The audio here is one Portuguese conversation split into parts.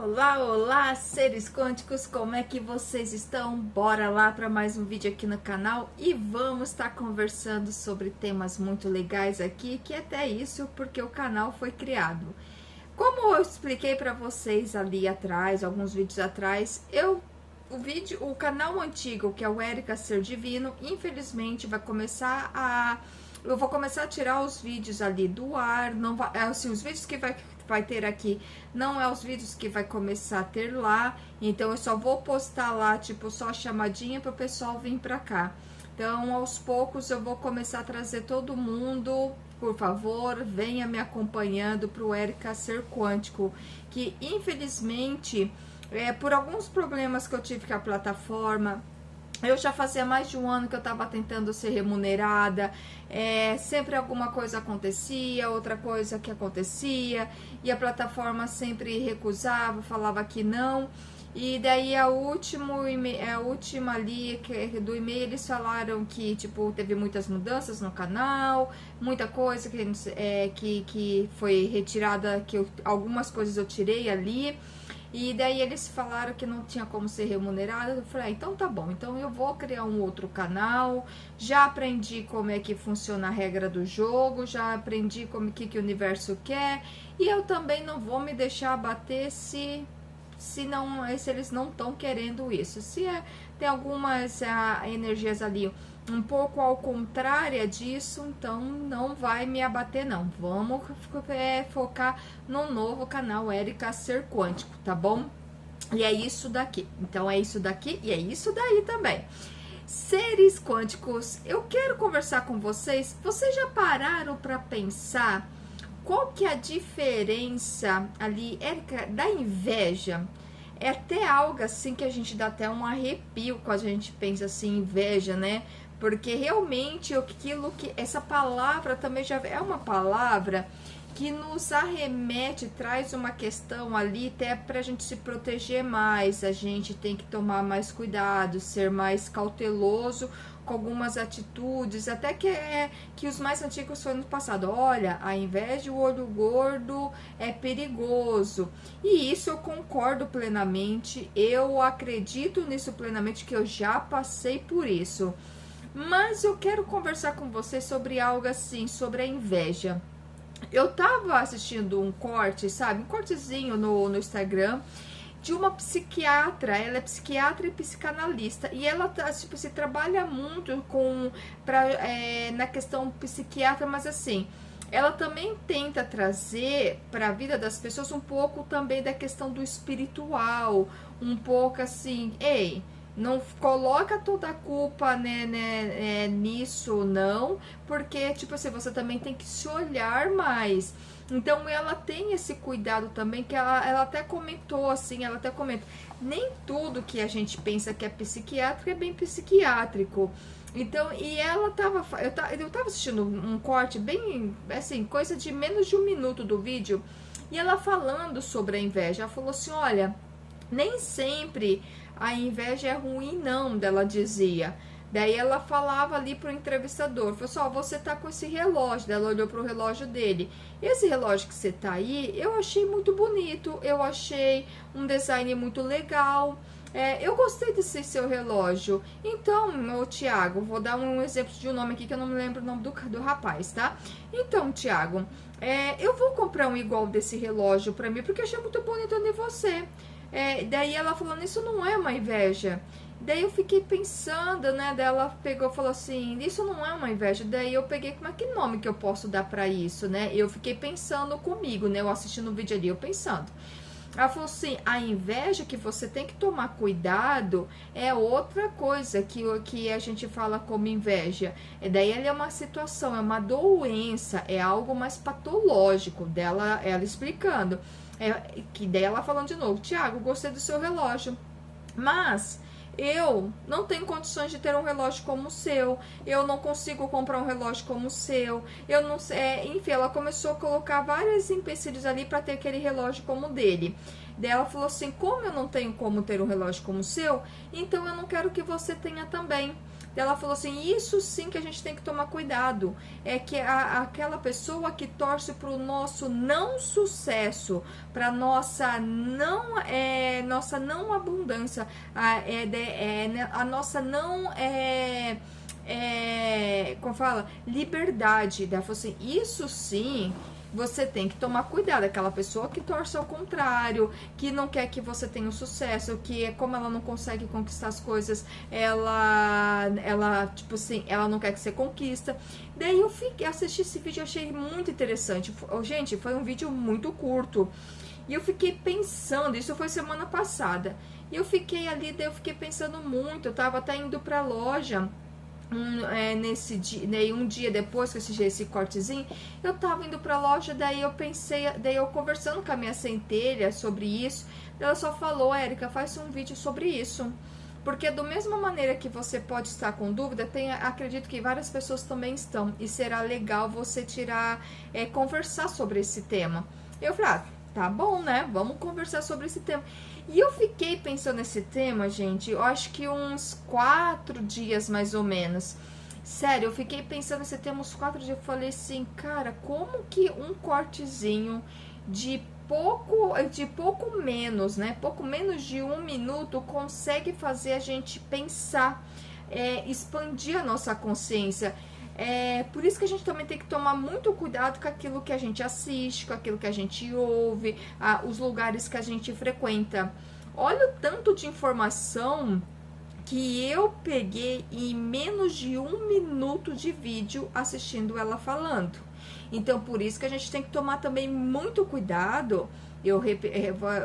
Olá, olá, seres quânticos, como é que vocês estão? Bora lá para mais um vídeo aqui no canal e vamos estar conversando sobre temas muito legais aqui, que até isso porque o canal foi criado. Como eu expliquei para vocês ali atrás, alguns vídeos atrás, o canal antigo, que é o Érica Ser Divino, infelizmente eu vou começar a tirar os vídeos ali do ar, não vai, assim, os vídeos que vai ter aqui não é os vídeos que vai começar a ter lá, então eu só vou postar lá, tipo, só chamadinha para o pessoal vir para cá. Então, aos poucos eu vou começar a trazer todo mundo, por favor, venha me acompanhando para o Érica Ser Quântico, que infelizmente, por alguns problemas que eu tive com a plataforma, eu já fazia mais de um ano que eu estava tentando ser remunerada, sempre alguma coisa acontecia, outra coisa que acontecia, e a plataforma sempre recusava, falava que não. E daí a última ali do e-mail, eles falaram que tipo teve muitas mudanças no canal, muita coisa que foi retirada, algumas coisas eu tirei ali. E daí eles falaram que não tinha como ser remunerado. Eu falei, então tá bom, então eu vou criar um outro canal. Já aprendi como é que funciona a regra do jogo, já aprendi que o universo quer. E eu também não vou me deixar abater se eles não estão querendo isso. Tem algumas energias ali um pouco ao contrário disso, então não vai me abater não. Vamos focar no novo canal Érica Ser Quântico, tá bom? E é isso daqui. Então é isso daqui e é isso daí também. Seres quânticos, eu quero conversar com vocês. Vocês já pararam para pensar qual que é a diferença ali, Érica, da inveja? É até algo assim que a gente dá até um arrepio quando a gente pensa assim, inveja, né? Porque realmente essa palavra também já é uma palavra que nos arremete, traz uma questão ali até para a gente se proteger mais, a gente tem que tomar mais cuidado, ser mais cauteloso com algumas atitudes, até que os mais antigos foram no passado. Olha, a inveja e o olho gordo é perigoso. E isso eu concordo plenamente, eu acredito nisso plenamente, que eu já passei por isso. Mas eu quero conversar com você sobre algo assim, sobre a inveja. Eu tava assistindo um corte, sabe? Um cortezinho no Instagram de uma psiquiatra. Ela é psiquiatra e psicanalista. E ela tipo, se trabalha muito na questão psiquiatra, mas assim, ela também tenta trazer para a vida das pessoas um pouco também da questão do espiritual. Um pouco assim, ei, não coloca toda a culpa nisso, não, porque, tipo assim, você também tem que se olhar mais. Então, ela tem esse cuidado também, que ela até comentou, assim, ela até comenta, nem tudo que a gente pensa que é psiquiátrico é bem psiquiátrico. Então, e ela eu tava assistindo um corte bem, assim, coisa de menos de um minuto do vídeo, e ela falando sobre a inveja, ela falou assim, olha, nem sempre a inveja é ruim não, dela dizia. Daí ela falava ali pro entrevistador, falou assim, ó, você tá com esse relógio. Daí ela olhou pro relógio dele. Esse relógio que você tá aí, eu achei muito bonito, eu achei um design muito legal. Eu gostei desse seu relógio. Então, meu Tiago, vou dar um exemplo de um nome aqui que eu não me lembro o nome do rapaz, tá? Então, Tiago, eu vou comprar um igual desse relógio pra mim, porque eu achei muito bonito em você. Daí ela falando, isso não é uma inveja. Daí eu fiquei pensando, né? Daí ela pegou e falou assim, isso não é uma inveja. Daí eu peguei, como é que nome que eu posso dar pra isso, né? Eu fiquei pensando comigo, né? Eu assistindo o vídeo ali, eu pensando. Ela falou assim, a inveja que você tem que tomar cuidado é outra coisa que a gente fala como inveja. Daí ela é uma situação, é uma doença, é algo mais patológico dela, ela explicando. Que daí ela falando de novo, Tiago, gostei do seu relógio, mas eu não tenho condições de ter um relógio como o seu, eu não consigo comprar um relógio como o seu, eu não sei, enfim, ela começou a colocar vários empecilhos ali para ter aquele relógio como o dele. Daí ela falou assim, como eu não tenho como ter um relógio como o seu, então eu não quero que você tenha também. Ela falou assim, isso sim que a gente tem que tomar cuidado, é que aquela pessoa que torce para o nosso não sucesso, para nossa não abundância, a nossa não como fala, liberdade. Ela falou assim, isso sim você tem que tomar cuidado. Aquela pessoa que torce ao contrário, que não quer que você tenha um sucesso, que como ela não consegue conquistar as coisas, ela tipo assim, ela não quer que você conquista. Daí eu assisti esse vídeo, eu achei muito interessante. Gente, foi um vídeo muito curto. E eu fiquei pensando, isso foi semana passada. E eu fiquei ali, daí eu fiquei pensando muito, eu tava até indo pra loja. Nesse dia, um dia depois que eu assisti esse cortezinho, eu tava indo pra loja, daí eu pensei, daí eu conversando com a minha centelha sobre isso, ela só falou, Érica, faz um vídeo sobre isso, porque da mesma maneira que você pode estar com dúvida, acredito que várias pessoas também estão, e será legal você conversar sobre esse tema. Eu falei, tá bom, né, vamos conversar sobre esse tema. E eu fiquei pensando nesse tema, gente, eu acho que uns 4 dias mais ou menos. Sério, eu fiquei pensando nesse tema uns 4 dias. Eu falei assim, cara, como que um cortezinho de pouco menos, né? Pouco menos de 1 minuto consegue fazer a gente pensar, expandir a nossa consciência. Por isso que a gente também tem que tomar muito cuidado com aquilo que a gente assiste, com aquilo que a gente ouve, os lugares que a gente frequenta. Olha o tanto de informação que eu peguei em menos de 1 minuto de vídeo assistindo ela falando. Então, por isso que a gente tem que tomar também muito cuidado. Eu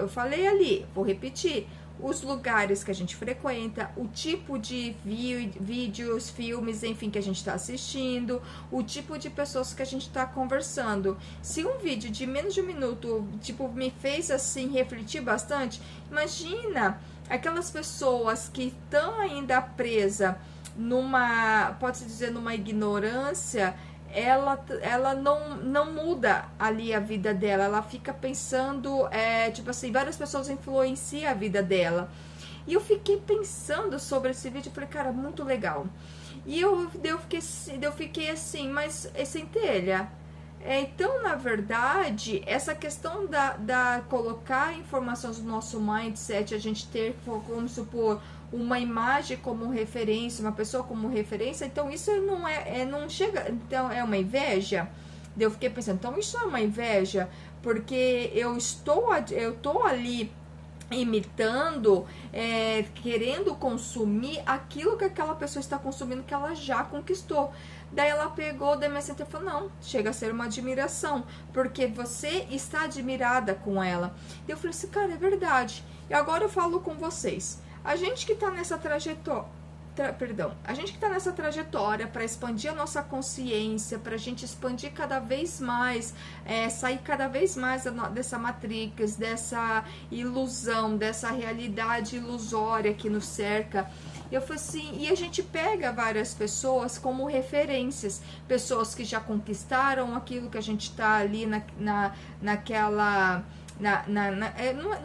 falei ali, vou repetir. Os lugares que a gente frequenta, o tipo de vídeos, filmes, enfim, que a gente está assistindo, o tipo de pessoas que a gente está conversando. Se um vídeo de menos de 1 minuto, tipo, me fez, assim, refletir bastante, imagina aquelas pessoas que estão ainda presas pode-se dizer, numa ignorância. Ela não muda ali a vida dela, ela fica pensando, tipo assim, várias pessoas influenciam a vida dela. E eu fiquei pensando sobre esse vídeo, falei, cara, muito legal. E eu fiquei assim, mas centelha. Então, na verdade, essa questão da colocar informações no nosso mindset, a gente ter, vamos supor, uma imagem como referência, uma pessoa como referência, então isso não chega, então é uma inveja. Eu fiquei pensando, então isso é uma inveja, porque eu tô ali imitando, querendo consumir aquilo que aquela pessoa está consumindo, que ela já conquistou. Daí ela pegou da minha centelha e falou, não, chega a ser uma admiração, porque você está admirada com ela. E eu falei assim, cara, é verdade. E agora eu falo com vocês. A gente que está nessa trajetória, para expandir a nossa consciência, para a gente expandir cada vez mais, sair cada vez mais dessa matrix, dessa ilusão, dessa realidade ilusória que nos cerca. Eu falei assim, e a gente pega várias pessoas como referências, pessoas que já conquistaram aquilo que a gente está ali naquela...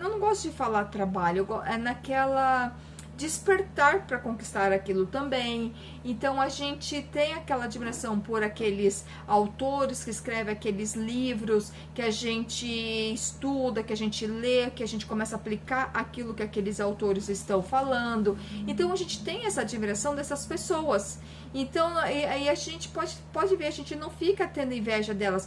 eu não gosto de falar trabalho, naquela despertar para conquistar aquilo também. Então a gente tem aquela admiração por aqueles autores que escrevem aqueles livros, que a gente estuda, que a gente lê, que a gente começa a aplicar aquilo que aqueles autores estão falando. Então a gente tem essa admiração dessas pessoas. Então aí a gente pode ver, a gente não fica tendo inveja delas.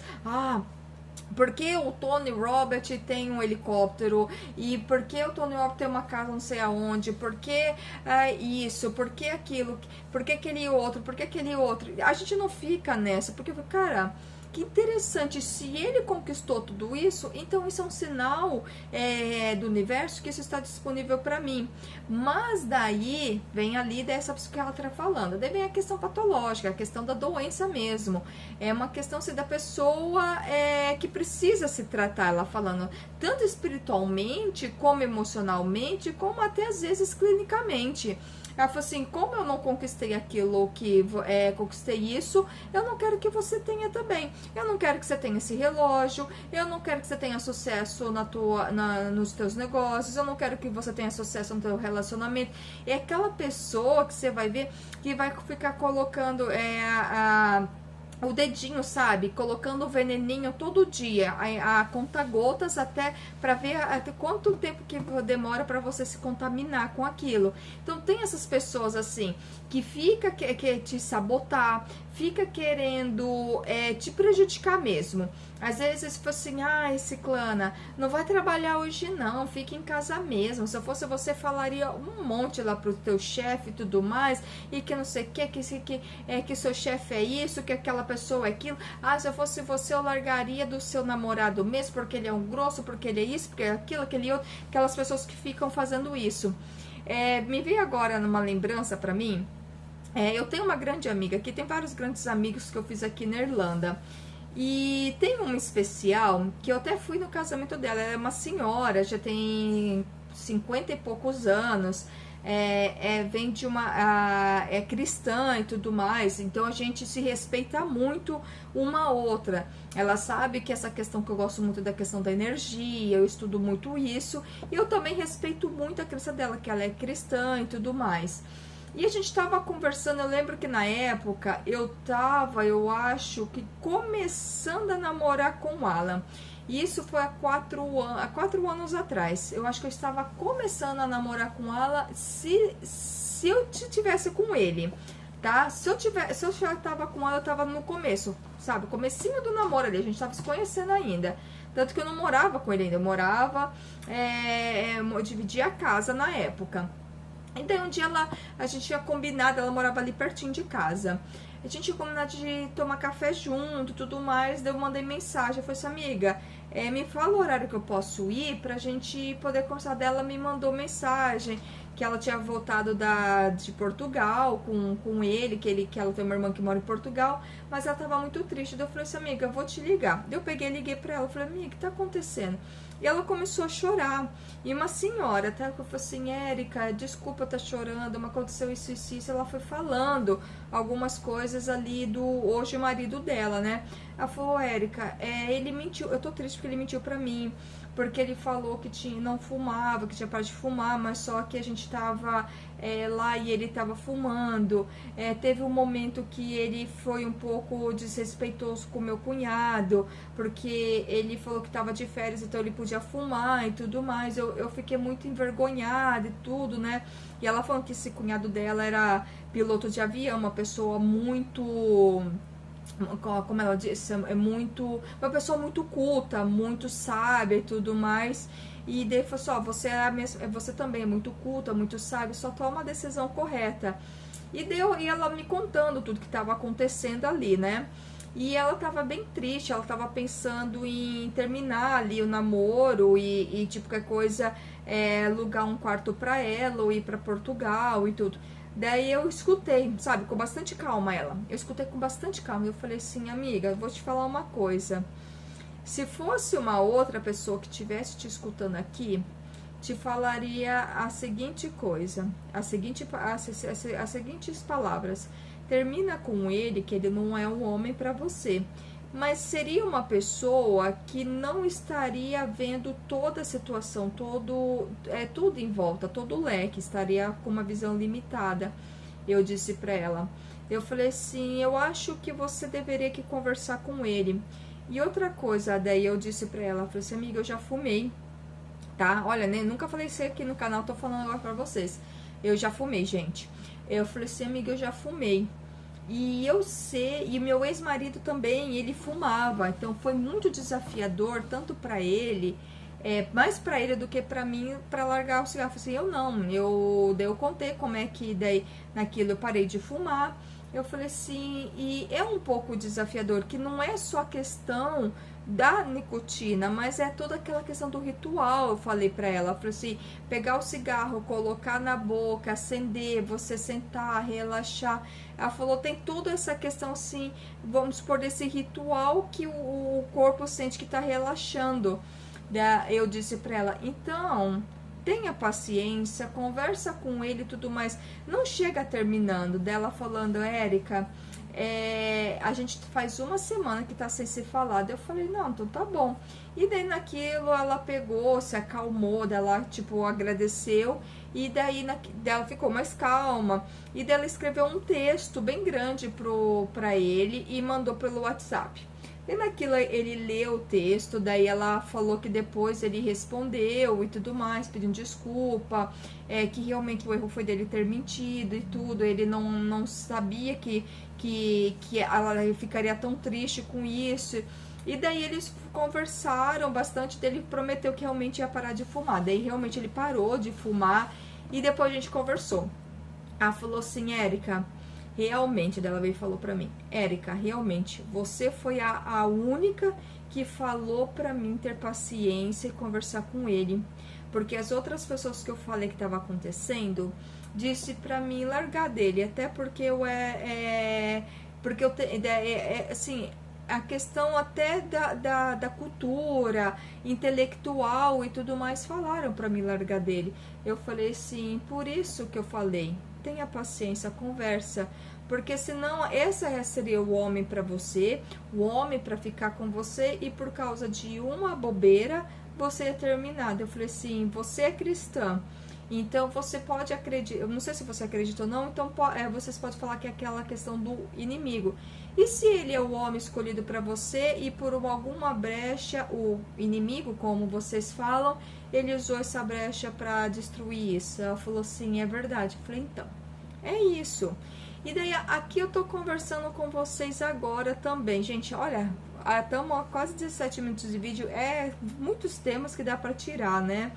Porque o Tony Robbins tem um helicóptero, e porque o Tony Robbins tem uma casa não sei aonde, porque isso, porque aquilo, porque aquele outro, a gente não fica nessa, porque, cara, que interessante, se ele conquistou tudo isso, então isso é um sinal do universo que isso está disponível para mim. Mas daí vem ali dessa psiquiatra falando, daí vem a questão patológica, a questão da doença mesmo, é uma questão assim, da pessoa que precisa se tratar, ela falando, tanto espiritualmente, como emocionalmente, como até às vezes clinicamente. Ela falou assim, como eu não conquistei aquilo, conquistei isso, eu não quero que você tenha também. eu não quero que você tenha esse relógio, eu não quero que você tenha sucesso nos teus negócios, eu não quero que você tenha sucesso no teu relacionamento. É aquela pessoa que você vai ver que vai ficar colocando o dedinho, sabe? Colocando o veneninho todo dia, a conta gotas, até para ver até quanto tempo que demora para você se contaminar com aquilo. Então tem essas pessoas assim que fica que te sabotar, fica querendo te prejudicar mesmo. Às vezes você fala assim, ai, ciclana, não vai trabalhar hoje não, fica em casa mesmo. Se eu fosse você, falaria um monte lá pro teu chefe e tudo mais, e que não sei o que seu chefe é isso, que aquela pessoa é aquilo. Ah, se eu fosse você, eu largaria do seu namorado mesmo, porque ele é um grosso, porque ele é isso, porque é aquilo, aquele outro. Aquelas pessoas que ficam fazendo isso. Me veio agora numa lembrança pra mim. Eu tenho uma grande amiga aqui, tem vários grandes amigos que eu fiz aqui na Irlanda. E tem uma especial que eu até fui no casamento dela. Ela é uma senhora, já tem 50 e poucos anos. Vem de é cristã e tudo mais. Então a gente se respeita muito uma a outra. Ela sabe que essa questão que eu gosto muito da questão da energia, eu estudo muito isso. E eu também respeito muito a crença dela, que ela é cristã e tudo mais. E a gente tava conversando, eu lembro que na época eu acho que começando a namorar com o Alan. E isso foi há 4 anos atrás. Eu acho que eu estava começando a namorar com o Alan se eu tivesse com ele, tá? Se eu já tava com ela, eu tava no começo, sabe? Comecinho do namoro ali, a gente tava se conhecendo ainda. Tanto que eu não morava com ele ainda, eu morava, eu dividia a casa na época. Então um dia a gente tinha combinado, ela morava ali pertinho de casa. A gente tinha combinado de tomar café junto, tudo mais. Daí eu mandei mensagem, eu falei assim, amiga, me fala o horário que eu posso ir pra gente poder conversar. Dela me mandou mensagem que ela tinha voltado de Portugal com ele, que ela tem uma irmã que mora em Portugal, mas ela tava muito triste. Daí eu falei assim, amiga, eu vou te ligar. Daí eu peguei e liguei pra ela, falei, amiga, o que tá acontecendo? E ela começou a chorar. E uma senhora, até que eu falei assim, Érica, desculpa eu estar chorando, mas aconteceu isso, isso, isso. Ela foi falando algumas coisas ali do hoje o marido dela, né? Ela falou, Érica, ele mentiu, eu tô triste porque ele mentiu pra mim, porque ele falou que não fumava, que tinha parado de fumar, mas só que a gente tava lá e ele tava fumando. Teve um momento que ele foi um pouco desrespeitoso com meu cunhado, porque ele falou que tava de férias, então ele podia fumar e tudo mais. Eu fiquei muito envergonhada e tudo, né? E ela falou que esse cunhado dela era piloto de avião, uma pessoa muito... como ela disse, uma pessoa muito culta, muito sábia e tudo mais. E daí falou assim, você também é muito culta, muito sábia, só toma a decisão correta. E ela me contando tudo que estava acontecendo ali, né? E ela tava bem triste, ela tava pensando em terminar ali o namoro e tipo, qualquer coisa, alugar um quarto pra ela ou ir pra Portugal e tudo. Daí eu escutei, sabe, com bastante calma ela. Eu escutei com bastante calma e eu falei assim, amiga, eu vou te falar uma coisa. Se fosse uma outra pessoa que estivesse te escutando aqui, te falaria a seguinte coisa, as seguintes palavras. Termina com ele, que ele não é um homem para você. Mas seria uma pessoa que não estaria vendo toda a situação, tudo em volta, todo o leque, estaria com uma visão limitada. Eu disse para ela, eu falei assim, eu acho que você deveria que conversar com ele. E outra coisa, daí eu disse para ela, falei assim, amiga, eu já fumei, tá? Olha, né, nunca falei isso aqui no canal, tô falando agora pra vocês. Eu já fumei, gente. Eu falei assim, amiga, eu já fumei. E eu sei, e meu ex-marido também, ele fumava, então foi muito desafiador, tanto pra ele, mais pra ele do que pra mim, pra largar o cigarro. Eu falei assim, eu não, daí eu contei como é que daí naquilo eu parei de fumar. Eu falei assim, e é um pouco desafiador, que não é só a questão da nicotina, mas é toda aquela questão do ritual. Eu falei pra ela, eu falei assim, pegar o cigarro, colocar na boca, acender, você sentar, relaxar. Ela falou, tem toda essa questão assim, vamos supor, desse ritual que o corpo sente que tá relaxando. Eu disse pra ela, então, tenha paciência, conversa com ele e tudo mais. Não chega terminando dela falando, Érica, a gente faz uma semana que tá sem se falar. Eu falei, não, então tá bom. E daí naquilo ela pegou, se acalmou, dela tipo agradeceu, e daí ela ficou mais calma, e daí ela escreveu um texto bem grande pra ele e mandou pelo WhatsApp. E naquilo ele leu o texto, daí ela falou que depois ele respondeu e tudo mais, pedindo desculpa, que realmente o erro foi dele ter mentido e tudo, ele não sabia que ela ficaria tão triste com isso. E daí eles conversaram bastante, dele prometeu que realmente ia parar de fumar, daí realmente ele parou de fumar, e depois a gente conversou. Ela falou assim, Érica, realmente, ela veio e falou pra mim, Érica, realmente, você foi a única que falou pra mim ter paciência e conversar com ele, porque as outras pessoas que eu falei que estava acontecendo, disse pra mim largar dele, até porque assim, a questão até da cultura intelectual e tudo mais, falaram pra mim largar dele. Eu falei sim, por isso que eu falei, tenha paciência, conversa, porque senão essa seria o homem para você, o homem para ficar com você, e por causa de uma bobeira você é terminado. Eu falei assim, você é cristã, então você pode acreditar, eu não sei se você acredita ou não, então vocês podem falar que é aquela questão do inimigo. E se ele é o homem escolhido para você e por alguma brecha, o inimigo, como vocês falam, ele usou essa brecha para destruir isso? Ela falou assim, é verdade. Eu falei, então, é isso. E daí aqui eu tô conversando com vocês agora também. Gente, olha, estamos a quase 17 minutos de vídeo, muitos temas que dá para tirar, né?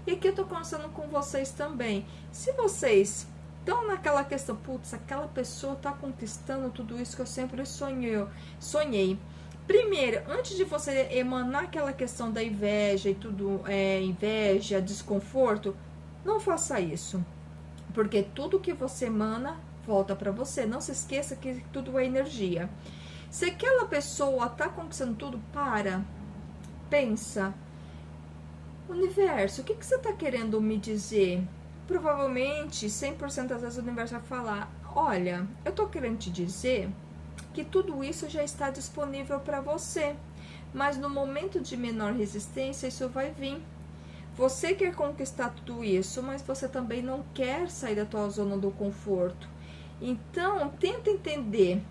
E aqui eu tô conversando com vocês também. Se vocês estão naquela questão, putz, aquela pessoa tá conquistando tudo isso que eu sempre sonhei. Primeiro, antes de você emanar aquela questão da inveja e tudo, inveja, desconforto, não faça isso. Porque tudo que você emana volta para você. Não se esqueça que tudo é energia. Se aquela pessoa tá conquistando tudo, pensa. Universo, o que você tá querendo me dizer? Provavelmente, 100% das vezes o universo vai falar, olha, eu tô querendo te dizer que tudo isso já está disponível para você, mas no momento de menor resistência isso vai vir. Você quer conquistar tudo isso, mas você também não quer sair da tua zona do conforto. Então, tenta entender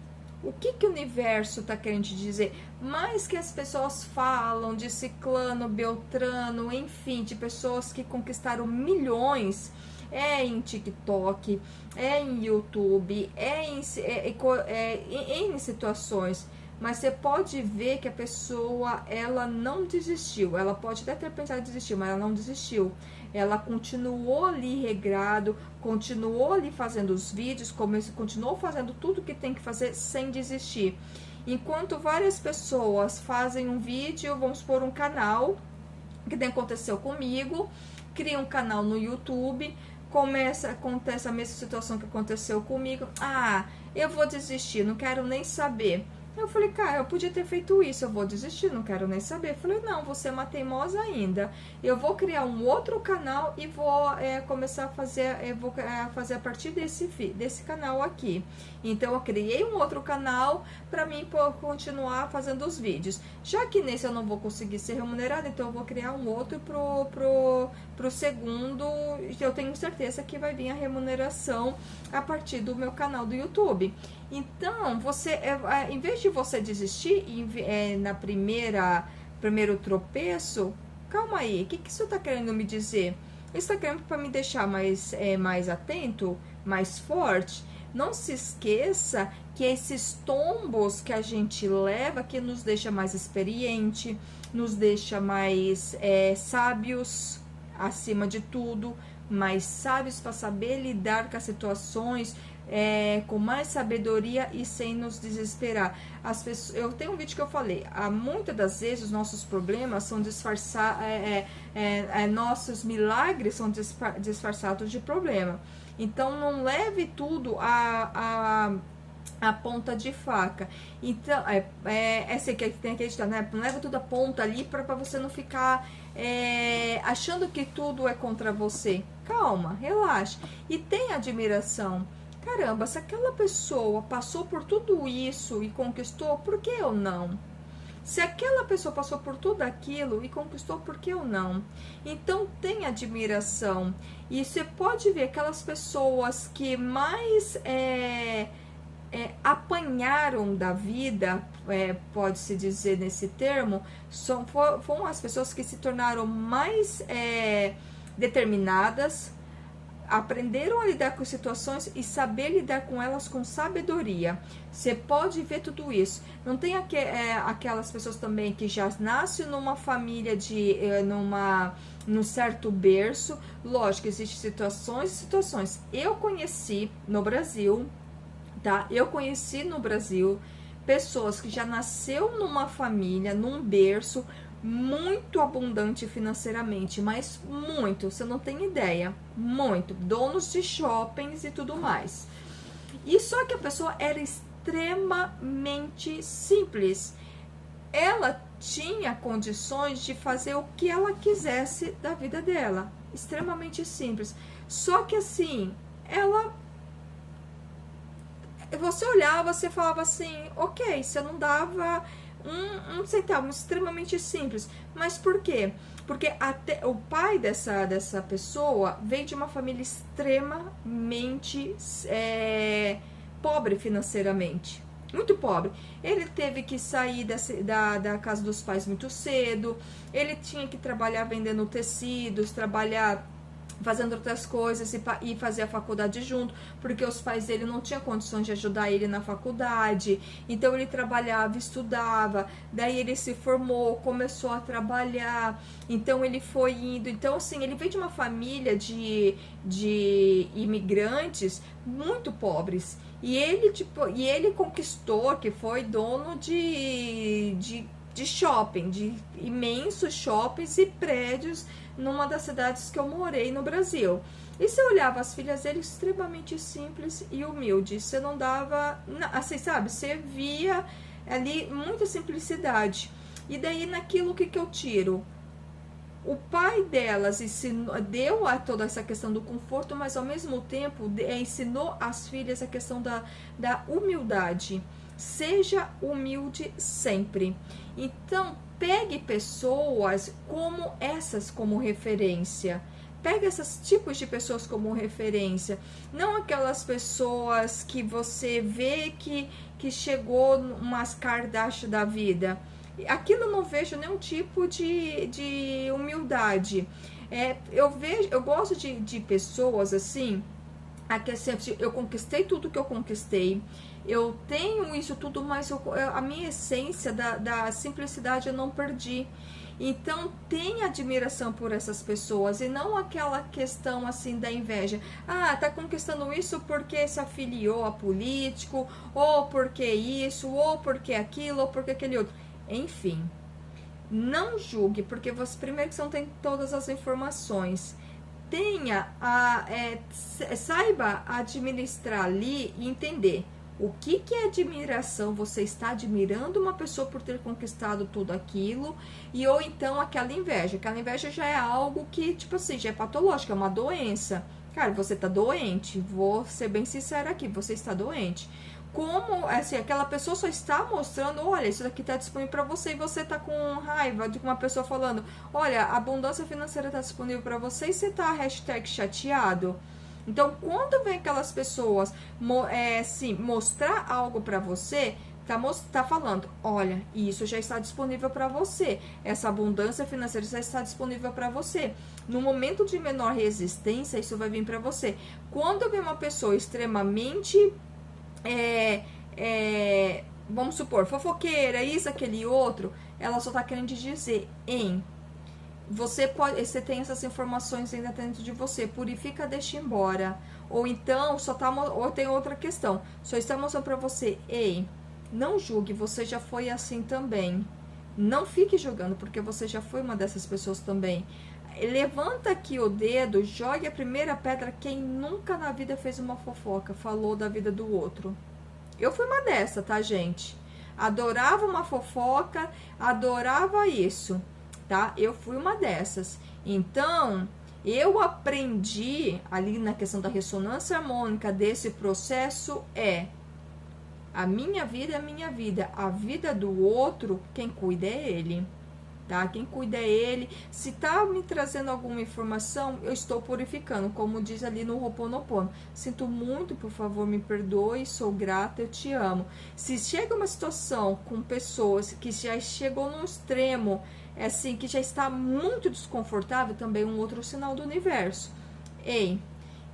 o que o universo está querendo te dizer. Mais que as pessoas falam de ciclano, beltrano, enfim, de pessoas que conquistaram milhões, em TikTok, em YouTube, em situações. Mas você pode ver que a pessoa, ela não desistiu. Ela pode até ter pensado em desistir, mas ela não desistiu. Ela continuou ali regrado, continuou ali fazendo os vídeos, continuou fazendo tudo que tem que fazer sem desistir. Enquanto várias pessoas fazem um vídeo, vamos supor um canal, que nem aconteceu comigo, cria um canal no YouTube, acontece a mesma situação que aconteceu comigo, eu vou desistir, não quero nem saber. Eu falei, cara, eu podia ter feito isso, eu vou desistir, não quero nem saber. Eu falei, não, você é uma teimosa ainda. Eu vou criar um outro canal e vou começar a fazer, fazer a partir desse canal aqui. Então, eu criei um outro canal para mim continuar fazendo os vídeos. Já que nesse eu não vou conseguir ser remunerada, então eu vou criar um outro pro segundo, eu tenho certeza que vai vir a remuneração a partir do meu canal do YouTube. Então, você, em vez de você desistir na primeiro tropeço, calma aí, o que isso está querendo me dizer? Isso está querendo para me deixar mais atento, mais forte? Não se esqueça que esses tombos que a gente leva, que nos deixa mais experiente, nos deixa mais sábios, acima de tudo, mais sábios para saber lidar com as situações, com mais sabedoria e sem nos desesperar. Eu tenho um vídeo que eu falei, muitas das vezes os nossos problemas são disfarçados, nossos milagres são disfarçados de problema. Então não leve tudo a ponta de faca. Então, essa que tem aquele ditado, né? Não leva tudo a ponta ali para você não ficar achando que tudo é contra você. Calma, relaxa. E tenha admiração. Caramba, se aquela pessoa passou por tudo isso e conquistou, por que eu não? Se aquela pessoa passou por tudo aquilo e conquistou, por que eu não? Então, tenha admiração. E você pode ver aquelas pessoas que mais apanharam da vida, pode-se dizer nesse termo, foram as pessoas que se tornaram mais determinadas, aprenderam a lidar com situações e saber lidar com elas com sabedoria. Você pode ver tudo isso. Não tem aquelas pessoas também que já nascem numa família num certo berço. Lógico, existem situações e situações. Eu conheci no Brasil, tá? Eu conheci no Brasil pessoas que já nasceu numa família, num berço muito abundante financeiramente, mas muito, você não tem ideia, muito, donos de shoppings e tudo mais. E só que a pessoa era extremamente simples. Ela tinha condições de fazer o que ela quisesse da vida dela, extremamente simples. Só que assim, você olhava, você falava assim, ok, você não dava um centavo, extremamente simples. Mas por quê? Porque até o pai dessa pessoa veio de uma família extremamente pobre financeiramente. Muito pobre. Ele teve que sair da casa dos pais muito cedo. Ele tinha que trabalhar vendendo tecidos, trabalhar fazendo outras coisas e fazer a faculdade junto, porque os pais dele não tinham condições de ajudar ele na faculdade. Então ele trabalhava, estudava, daí ele se formou, começou a trabalhar, então ele foi indo. Então assim, ele veio de uma família de imigrantes muito pobres, e ele conquistou, que foi dono de shopping, de imensos shoppings e prédios numa das cidades que eu morei no Brasil. E você olhava as filhas dele extremamente simples e humildes. Você não dava, assim, sabe? Você via ali muita simplicidade. E daí naquilo que eu tiro? O pai delas deu a toda essa questão do conforto, mas ao mesmo tempo ensinou às filhas a questão da humildade. Seja humilde sempre. Então, pegue pessoas como essas como referência. Pega esses tipos de pessoas como referência. Não aquelas pessoas que você vê que chegou umas Kardashian da vida. Aquilo eu não vejo nenhum tipo de humildade. Eu gosto de pessoas assim, eu conquistei tudo que eu conquistei, eu tenho isso tudo, mas a minha essência da simplicidade eu não perdi. Então tenha admiração por essas pessoas e não aquela questão assim da inveja. Ah, tá conquistando isso porque se afiliou a político, ou porque isso, ou porque aquilo, ou porque aquele outro. Enfim, não julgue, porque você primeiro que você não tem todas as informações. Saiba administrar ali e entender o que é admiração. Você está admirando uma pessoa por ter conquistado tudo aquilo, ou então aquela inveja. Aquela inveja já é algo que, tipo assim, já é patológico, é uma doença. Cara, você tá doente, vou ser bem sincera aqui, você está doente. Como, assim, aquela pessoa só está mostrando, olha, isso daqui está disponível para você, e você está com raiva de uma pessoa falando, olha, a abundância financeira está disponível para você, e você está #chateado. Então, quando vem aquelas pessoas mostrar algo para você, tá falando, olha, isso já está disponível para você, essa abundância financeira já está disponível para você. No momento de menor resistência, isso vai vir para você. Quando vem uma pessoa extremamente vamos supor, fofoqueira, isso, aquele outro, ela só tá querendo dizer você tem essas informações ainda dentro de você, purifica, deixa embora. Ou então, ou tem outra questão, só está mostrando pra você, não julgue, você já foi assim também. Não fique julgando, porque você já foi uma dessas pessoas também. Levanta aqui o dedo, jogue a primeira pedra quem nunca na vida fez uma fofoca, falou da vida do outro. Eu fui uma dessa, tá, gente? Adorava uma fofoca, adorava isso, tá? Eu fui uma dessas. Então, eu aprendi ali na questão da ressonância harmônica desse processo a minha vida é a minha vida, a vida do outro, quem cuida é ele. Tá? Quem cuida é ele. Se tá me trazendo alguma informação, eu estou purificando, como diz ali no Ho'oponopono. Sinto muito, por favor, me perdoe, sou grata, eu te amo. Se chega uma situação com pessoas que já chegou num extremo, assim, que já está muito desconfortável, também um outro sinal do universo. Ei,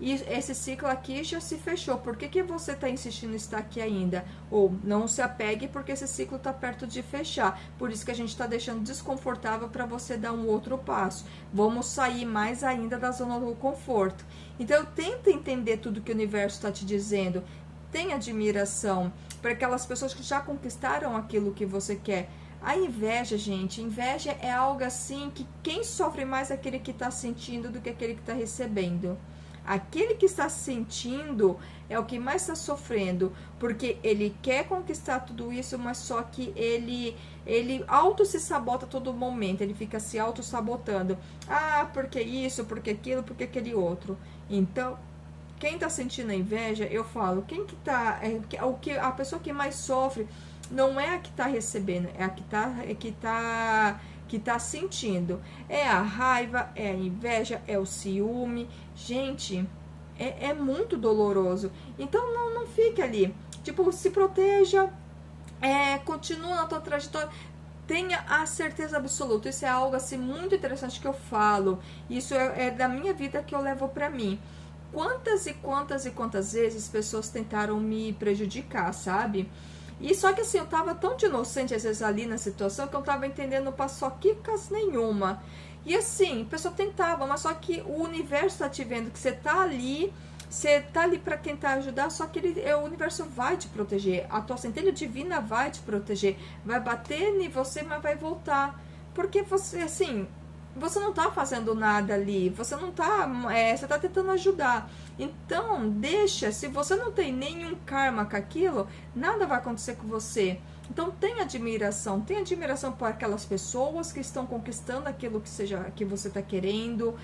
e esse ciclo aqui já se fechou. Por que você está insistindo em estar aqui ainda? Ou não se apegue porque esse ciclo está perto de fechar. Por isso que a gente está deixando desconfortável para você dar um outro passo. Vamos sair mais ainda da zona do conforto. Então, tenta entender tudo que o universo está te dizendo. Tenha admiração para aquelas pessoas que já conquistaram aquilo que você quer. A inveja, gente, inveja é algo assim que quem sofre mais é aquele que está sentindo do que aquele que está recebendo. Aquele que está sentindo é o que mais está sofrendo, porque ele quer conquistar tudo isso, mas só que ele auto se sabota a todo momento, ele fica se auto sabotando. Ah, porque isso, porque aquilo, porque aquele outro. Então, quem está sentindo a inveja, eu falo, quem que tá, a pessoa que mais sofre não é a que está recebendo, é a que tá sentindo. É a raiva, é a inveja, é o ciúme. Gente, é muito doloroso. Então não fique ali. Tipo, se proteja, continua na tua trajetória. Tenha a certeza absoluta. Isso é algo assim muito interessante que eu falo. Isso é da minha vida que eu levo pra mim. Quantas e quantas e quantas vezes pessoas tentaram me prejudicar, sabe? E só que assim, eu tava tão de inocente às vezes ali na situação que eu não tava entendendo paçoquicas nenhuma. E assim, a pessoa tentava, mas só que o universo tá te vendo que você tá ali para tentar ajudar, só que o universo vai te proteger, a tua centelha divina vai te proteger, vai bater em você, mas vai voltar. Porque você, assim, você não tá fazendo nada ali, você não tá, você tá tentando ajudar. Então, deixa, se você não tem nenhum karma com aquilo, nada vai acontecer com você. Então, tenha admiração por aquelas pessoas que estão conquistando aquilo que você tá querendo.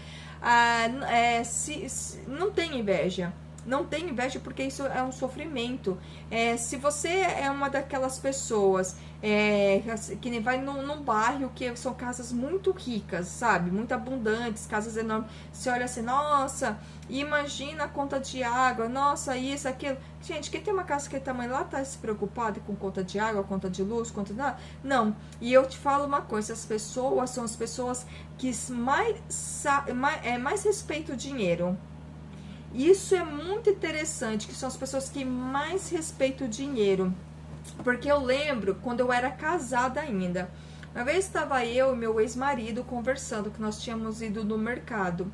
Não tem inveja. Não tem inveja porque isso é um sofrimento. Se você é uma daquelas pessoas que nem vai num bairro que são casas muito ricas, sabe? Muito abundantes, casas enormes. Você olha assim, nossa, imagina a conta de água, nossa, isso, aquilo. Gente, quem tem uma casa que é tamanho lá tá se preocupado com conta de água, conta de luz, conta de nada? Não. E eu te falo uma coisa, as pessoas são as pessoas que mais respeitam o dinheiro. Isso é muito interessante, que são as pessoas que mais respeitam o dinheiro. Porque eu lembro quando eu era casada ainda. Uma vez estava eu e meu ex-marido conversando, que nós tínhamos ido no mercado.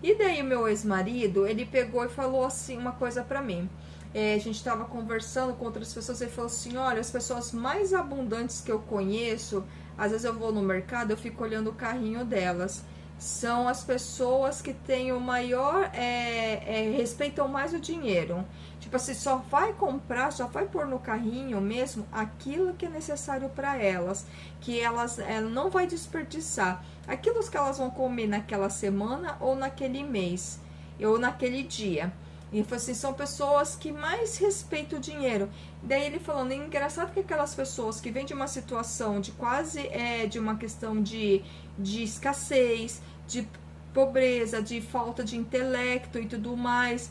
E daí o meu ex-marido, ele pegou e falou assim uma coisa pra mim. A gente estava conversando com outras pessoas e ele falou assim, olha, as pessoas mais abundantes que eu conheço, às vezes eu vou no mercado, eu fico olhando o carrinho delas. São as pessoas que têm o maior, respeitam mais o dinheiro. Tipo assim, só vai comprar, só vai pôr no carrinho mesmo aquilo que é necessário para elas, que elas não vai desperdiçar. Aquilo que elas vão comer naquela semana ou naquele mês, ou naquele dia. E assim, são pessoas que mais respeitam o dinheiro. Daí ele falando, é engraçado que aquelas pessoas que vêm de uma situação de quase, de uma questão de escassez, de pobreza, de falta de intelecto e tudo mais,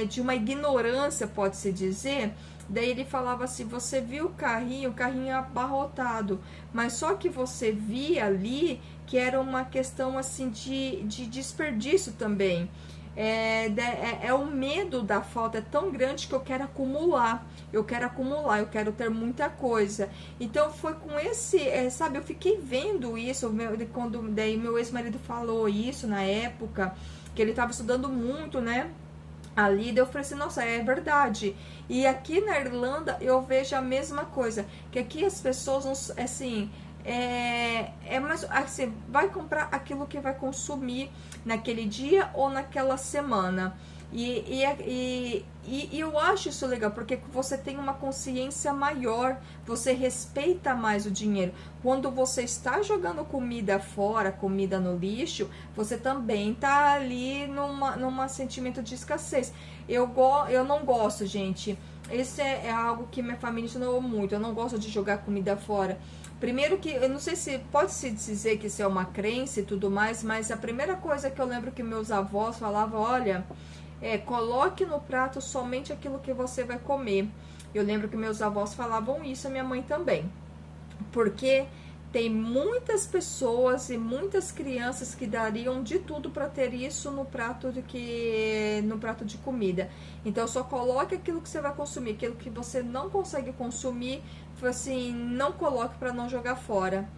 de uma ignorância, pode-se dizer. Daí ele falava assim, você viu o carrinho abarrotado, mas só que você via ali que era uma questão assim de desperdício também. O medo da falta é tão grande que eu quero acumular, eu quero ter muita coisa. Então foi com esse, sabe, eu fiquei vendo isso, quando daí meu ex-marido falou isso na época, que ele estava estudando muito, né, ali, daí eu falei assim, nossa, é verdade. E aqui na Irlanda eu vejo a mesma coisa, que aqui as pessoas, assim, mas assim, vai comprar aquilo que vai consumir naquele dia ou naquela semana. E eu acho isso legal, porque você tem uma consciência maior, você respeita mais o dinheiro. Quando você está jogando comida fora, comida no lixo, você também tá ali numa sentimento de escassez. Eu não gosto, gente. Esse é algo que minha família ensinou muito. Eu não gosto de jogar comida fora. Primeiro que, eu não sei se pode-se dizer que isso é uma crença e tudo mais, mas a primeira coisa que eu lembro que meus avós falavam, olha, coloque no prato somente aquilo que você vai comer. Eu lembro que meus avós falavam isso, a minha mãe também. Porque tem muitas pessoas e muitas crianças que dariam de tudo para ter isso no prato de comida. Então só coloque aquilo que você vai consumir, aquilo que você não consegue consumir, assim, não coloque para não jogar fora.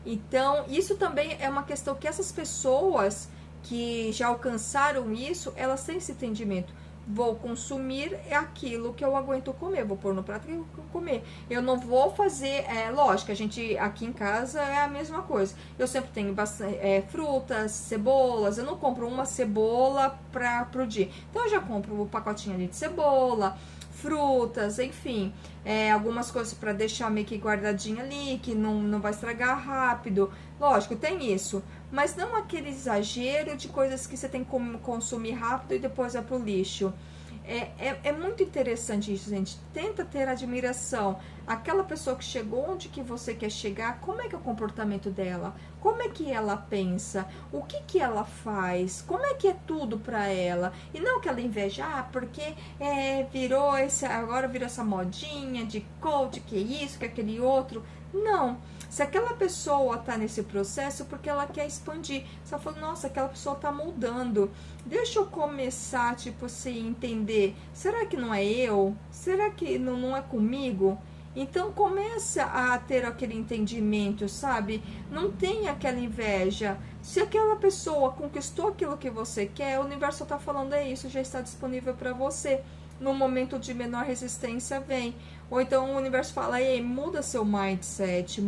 Então, isso também é uma questão que essas pessoas que já alcançaram isso, elas têm esse entendimento. Vou consumir aquilo que eu aguento comer, vou pôr no prato que eu comer. Eu não vou fazer, lógico, a gente aqui em casa é a mesma coisa. Eu sempre tenho bastante, frutas, cebolas, eu não compro uma cebola pro dia. Então eu já compro um pacotinho ali de cebola, frutas, enfim, algumas coisas para deixar meio que guardadinha ali, que não vai estragar rápido. Lógico, tem isso, mas não aquele exagero de coisas que você tem que consumir rápido e depois vai pro lixo. É muito interessante isso, gente. Tenta ter admiração. Aquela pessoa que chegou onde que você quer chegar, como é que é o comportamento dela? Como é que ela pensa? O que que ela faz? Como é que é tudo pra ela? E não aquela inveja, porque agora virou essa modinha de coach, que isso, que aquele outro. Não. Se aquela pessoa tá nesse processo, porque ela quer expandir. Você tá falando, nossa, aquela pessoa tá mudando. Deixa eu começar, tipo assim, entender. Será que não é eu? Será que não é comigo? Então começa a ter aquele entendimento, sabe? Não tem aquela inveja. Se aquela pessoa conquistou aquilo que você quer, o universo tá falando, é isso, já está disponível para você. No momento de menor resistência, vem. Ou então o universo fala, ei, muda seu mindset,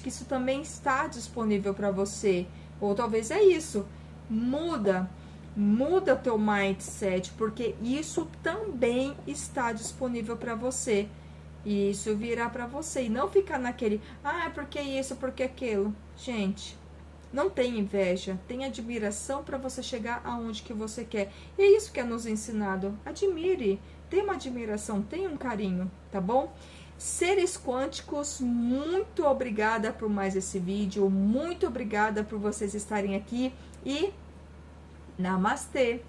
que isso também está disponível para você. Ou talvez é isso, muda o teu mindset, porque isso também está disponível para você. E isso virá para você, e não ficar naquele, porque isso, porque aquilo. Gente, não tem inveja, tem admiração para você chegar aonde que você quer. E é isso que é nos ensinado. Admire, tenha uma admiração, tenha um carinho, tá bom? Seres quânticos, muito obrigada por mais esse vídeo, muito obrigada por vocês estarem aqui e namastê!